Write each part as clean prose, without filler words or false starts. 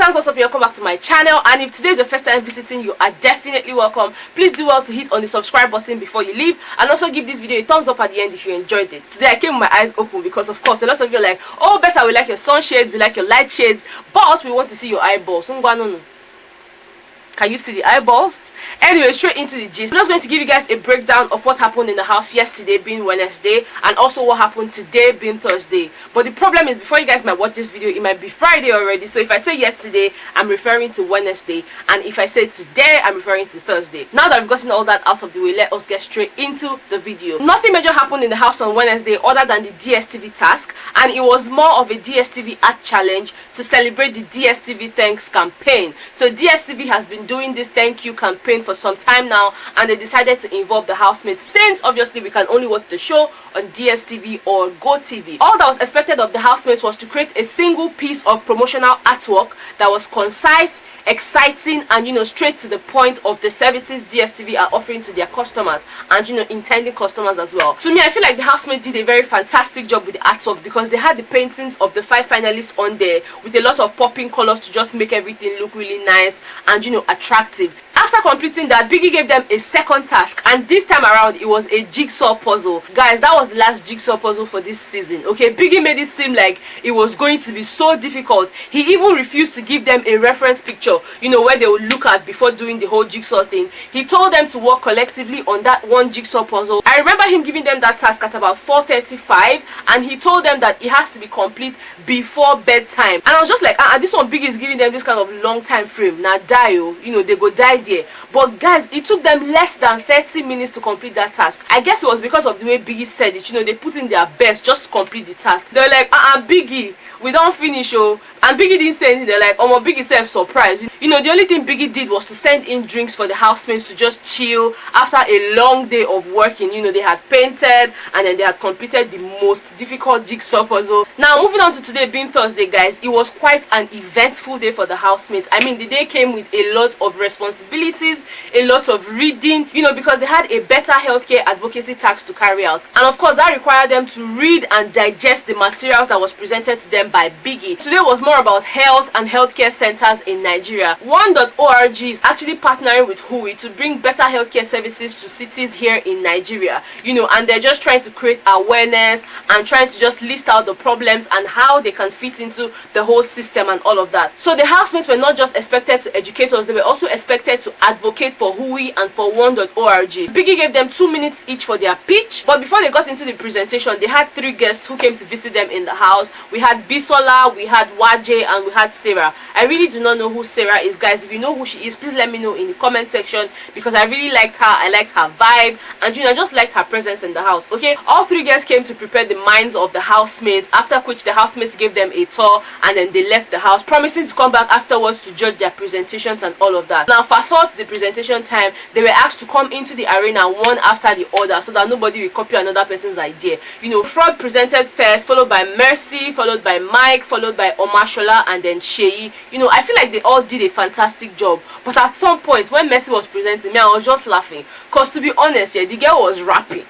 Greetings, what's up? Welcome back to my channel, and if today is your first time visiting, you are definitely welcome. Please do well to hit on the subscribe button before you leave, and also give this video a thumbs up at the end if you enjoyed it. Today I came with my eyes open because of course a lot of you are like, oh better we like your sunshades, we like your light shades, but we want to see your eyeballs. Can you see the eyeballs? Anyway, straight into the gist. I'm just going to give you guys a breakdown of what happened in the house yesterday being Wednesday, and also what happened today being Thursday. But the problem is, before you guys might watch this video, it might be Friday already. So if I say yesterday, I'm referring to Wednesday, and if I say today, I'm referring to Thursday. Now that I've gotten all that out of the way, let us get straight into the video. Nothing major happened in the house on Wednesday other than the Dstv task, and it was more of a Dstv art challenge to celebrate the Dstv Thanks campaign. So Dstv has been doing this thank you campaign for some time now, and they decided to involve the housemates, since obviously we can only watch the show on Dstv or GoTV. All that was expected of the housemates was to create a single piece of promotional artwork that was concise, exciting, and straight to the point of the services Dstv are offering to their customers, and intending customers as well. To me, I feel like the housemates did a very fantastic job with the artwork, because they had the paintings of the 5 finalists on there with a lot of popping colors to just make everything look really nice and attractive. After completing that, Biggie gave them a second task, and this time around it was a jigsaw puzzle. Guys, that was the last jigsaw puzzle for this season. Okay, Biggie made it seem like it was going to be so difficult. He even refused to give them a reference picture, where they would look at before doing the whole jigsaw thing. He told them to work collectively on that one jigsaw puzzle. I remember him giving them that task at about 4:35, and he told them that it has to be complete before bedtime. And I was just like, this one Biggie is giving them this kind of long time frame. Now die, they go die there. But guys, it took them less than 30 minutes to complete that task. I guess it was because of the way Biggie said it. They put in their best just to complete the task. They're like, Biggie, we don't finish, oh. And Biggie didn't say anything. They're like, oh, my Biggie self surprised. The only thing Biggie did was to send in drinks for the housemates to just chill after a long day of working. They had painted, and then they had completed the most difficult jigsaw puzzle. Now, moving on to today being Thursday, guys, it was quite an eventful day for the housemates. I mean, the day came with a lot of responsibilities, a lot of reading, because they had a better healthcare advocacy task to carry out. And of course, that required them to read and digest the materials that was presented to them by Biggie. Today was more about health and healthcare centers in Nigeria. One.org is actually partnering with Hui to bring better healthcare services to cities here in Nigeria, and they're just trying to create awareness and trying to just list out the problems and how they can fit into the whole system and all of that. So the housemates were not just expected to educate us, they were also expected to advocate for Hui and for One.org. Biggie gave them 2 minutes each for their pitch, but before they got into the presentation, they had 3 guests who came to visit them in the house. We had Bisola, we had Waje, and we had Sarah. I really do not know who Sarah is, guys. If you know who she is, please let me know in the comment section, because I really liked her. I liked her vibe, and I just liked her presence in the house. Okay, all 3 guests came to prepare the minds of the housemates, after which the housemates gave them a tour, and then they left the house, promising to come back afterwards to judge their presentations and all of that. Now, fast forward to the presentation time, they were asked to come into the arena one after the other so that nobody will copy another person's idea. Fraud presented first, followed by Mercy, followed by Mike, followed by Omashola, and then Sheyi. I feel like they all did a fantastic job. But at some point, when Mercy was presenting me, I was just laughing. Because to be honest, the girl was rapping.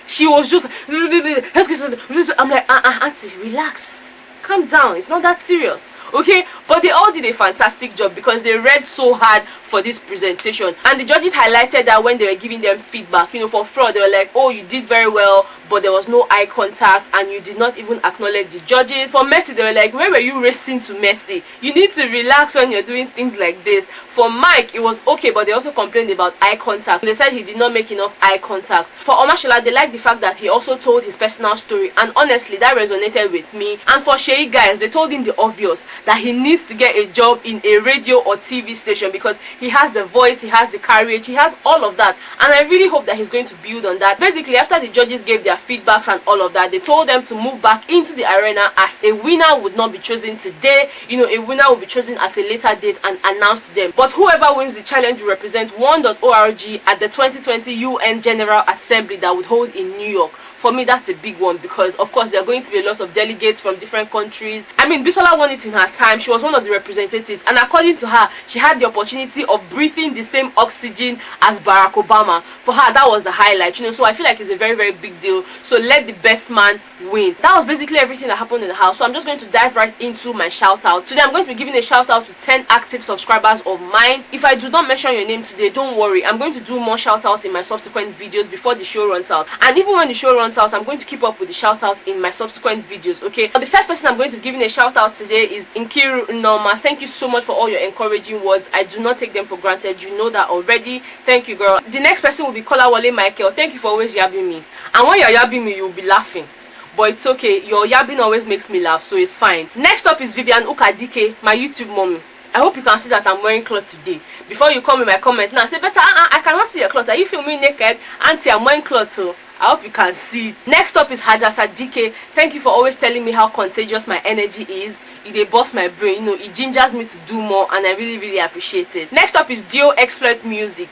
She was just, I'm like, auntie, relax. Calm down. It's not that serious. Okay, but they all did a fantastic job because they read so hard for this presentation, and the judges highlighted that when they were giving them feedback. For fraud, they were like, oh, you did very well, but there was no eye contact, and you did not even acknowledge the judges. For Mercy, they were like, where were you racing to Mercy? You need to relax when you're doing things like this. For Mike, it was okay, but they also complained about eye contact. They said he did not make enough eye contact. For Omashola, they liked the fact that he also told his personal story, and honestly, that resonated with me. And for Sheyi, guys, they told him the obvious, that he needs to get a job in a radio or TV station, because he has the voice, he has the courage, he has all of that, and I really hope that he's going to build on that. Basically, after the judges gave their feedbacks and all of that, they told them to move back into the arena, as a winner would not be chosen today. A winner will be chosen at a later date and announced to them. But whoever wins the challenge will represent One.org at the 2020 UN General Assembly that would hold in New York. For me, that's a big one, because of course there are going to be a lot of delegates from different countries. I mean, Bisola won it in her time. She was one of the representatives, and according to her, she had the opportunity of breathing the same oxygen as Barack Obama. For her, that was the highlight, so I feel like it's a very, very big deal. So let the best man win. That was basically everything that happened in the house. So I'm just going to dive right into my shout out. Today I'm going to be giving a shout out to 10 active subscribers of mine. If I do not mention your name today, don't worry, I'm going to do more shout outs in my subsequent videos before the show runs out. And even when the show runs out, I'm going to keep up with the shout outs in my subsequent videos, okay? But the first person I'm going to be giving a shout out today is Nkiru Nneoma. Thank you so much for all your encouraging words. I do not take them for granted. You know that already. Thank you, girl. The next person will be Kolawole Michael. Thank you for always yabbing me. And when you're yabbing me, you'll be laughing. But it's okay. Your yabbing always makes me laugh, so it's fine. Next up is Vivian Ukadike, my YouTube mommy. I hope you can see that I'm wearing clothes today. Before you come in my comment now, say, better, I cannot see your clothes. Are you filming naked? Auntie, I'm wearing clothes too. I hope you can see it. Next up is Hadassah Dike. Thank you for always telling me how contagious my energy is. It busts my brain, you know, it gingers me to do more, and I really appreciate it. Next up is Xploit music.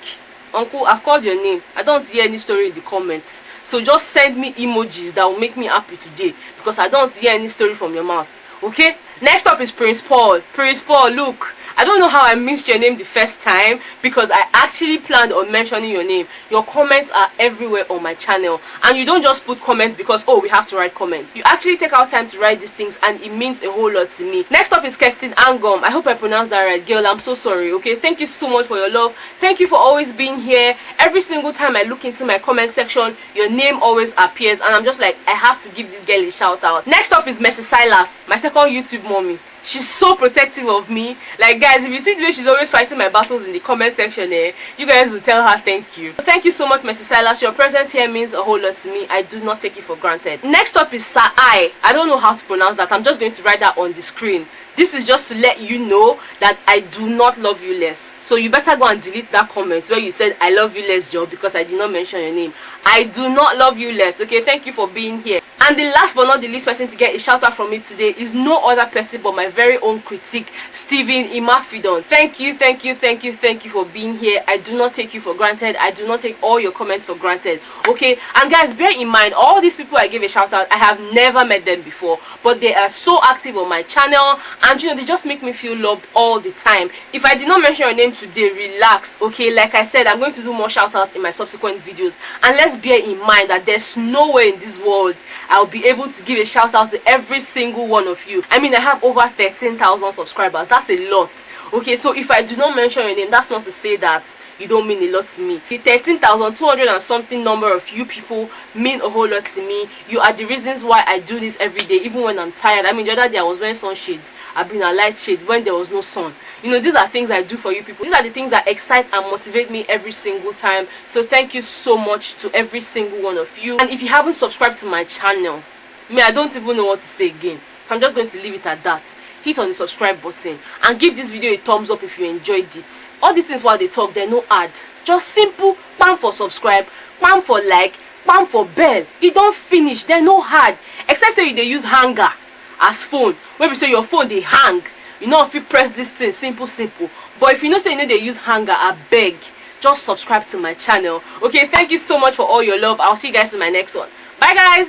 Uncle, I've called your name. I don't hear any story in the comments. So just send me emojis that will make me happy today, because I don't hear any story from your mouth. Okay? Next up is Prince Paul. Prince Paul, look. I don't know how I missed your name the first time, because I actually planned on mentioning your name. Your comments are everywhere on my channel, and you don't just put comments because, oh, we have to write comments. You actually take out time to write these things, and it means a whole lot to me. Next up is Kestin Angum. I hope I pronounced that right, girl. I'm so sorry. Okay, thank you so much for your love. Thank you for always being here. Every single time I look into my comment section, your name always appears, and I'm just like, I have to give this girl a shout out. Next up is Silas, my second YouTube mommy. She's so protective of me. Like, guys, if you see the way she's always fighting my battles in the comment section, you guys will tell her thank you. Thank you so much, Silas. Your presence here means a whole lot to me. I do not take it for granted. Next up is I don't know how to pronounce that. I'm just going to write that on the screen. This is just to let you know that I do not love you less. So you better go and delete that comment where you said I love you less, Joe, because I did not mention your name. I do not love you less. Okay, thank you for being here. And the last but not the least person to get a shout out from me today is no other person but my very own critic, Imafidon. Thank you for being here. I do not take you for granted. I do not take all your comments for granted. Okay, and guys, bear in mind, all these people I gave a shout out, I have never met them before, but they are so active on my channel, and you know, they just make me feel loved all the time. If I did not mention your name today, relax. Okay, like I said, I'm going to do more shout outs in my subsequent videos, and let's bear in mind that there's no way in this world I'll be able to give a shout out to every single one of you. I mean, I have over 13,000 subscribers. That's a lot. Okay, so if I do not mention your name, that's not to say that you don't mean a lot to me. The 13,200 and something number of you people mean a whole lot to me. You are the reasons why I do this every day, even when I'm tired. I mean, the other day I was wearing sunshade. I've been a light shade when there was no sun. You know, these are things I do for you people. These are the things that excite and motivate me every single time. So thank you so much to every single one of you. And if you haven't subscribed to my channel, I don't even know what to say again. So I'm just going to leave it at that. Hit on the subscribe button and give this video a thumbs up if you enjoyed it. All these things while they talk, they're no ad. Just simple, bam for subscribe, bam for like, bam for bell. It don't finish, they're no hard. Except say they use hanger as phone. When we say your phone they hang, you know, if you press this thing, simple. But if you know say you know they use hanger, I beg, just subscribe to my channel. Okay, thank you so much for all your love. I'll see you guys in my next one. Bye guys.